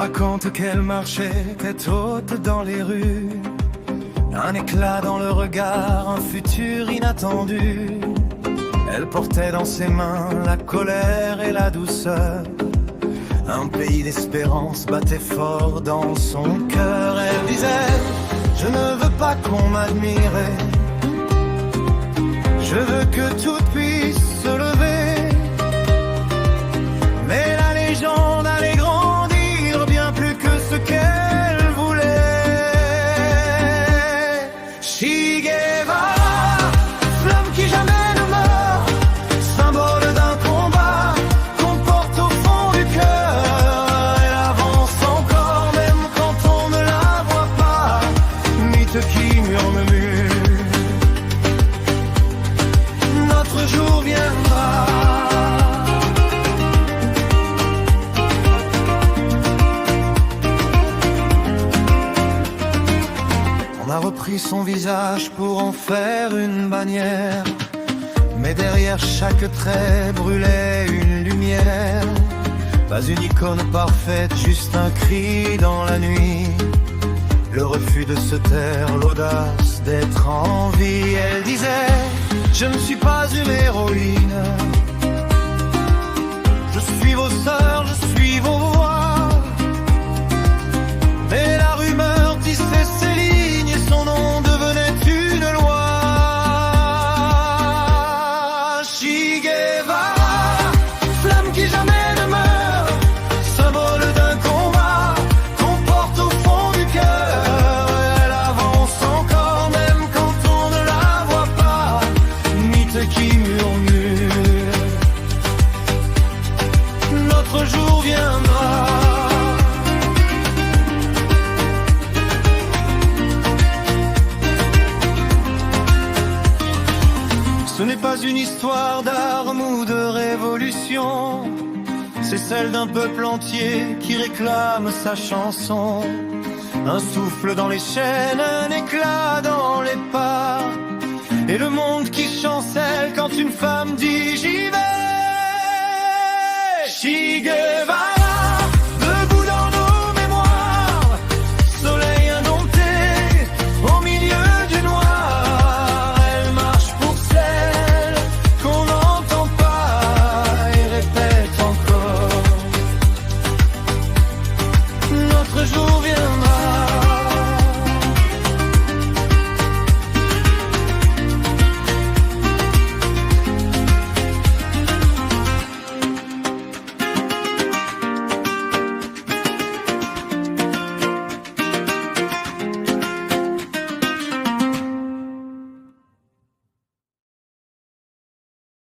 raconte qu'elle marchait tête haute dans les rues, un éclat dans le regard, un futur inattendu. Elle portait dans ses mains la colère et la douceur. Un pays d'espérance battait fort dans son cœur. Elle disait: je ne veux pas qu'on m'admire, je veux que tout puisse se lever. Mais la légende allait grandir bien plus que ce qu'elle voulait. Che Guevara, flamme qui jamais ne meurt, symbole d'un combat qu'on porte au fond du cœur. Elle avance encore même quand on ne la voit pas, mythe qui murmure, notre jour viendra. On a repris son visage pour en faire une bannière, mais derrière chaque trait brûlait une lumière. Pas une icône parfaite, juste un cri dans la nuit, le refus de se taire, l'audace d'être en vie. Elle disait: je ne suis pas une héroïne, je suis vos sœurs, je suis vos voix. Mais la rumeur tissait ses lignes et son nom devenait une loi. Che Guevara, flamme qui jamais ne meurt, symbole d'un combat qu'on porte au fond du cœur. Elle avance encore même quand on ne la voit pas, mythe qui murmure, notre jour viendra. Ce n'est pas une histoire d'armes ou de révolution, c'est celle d'un peuple entier qui réclame sa chanson. Un souffle dans les chaînes, un éclat dans les pas, et le monde qui chancelle quand une femme dit: j'y vais. Che Guevara.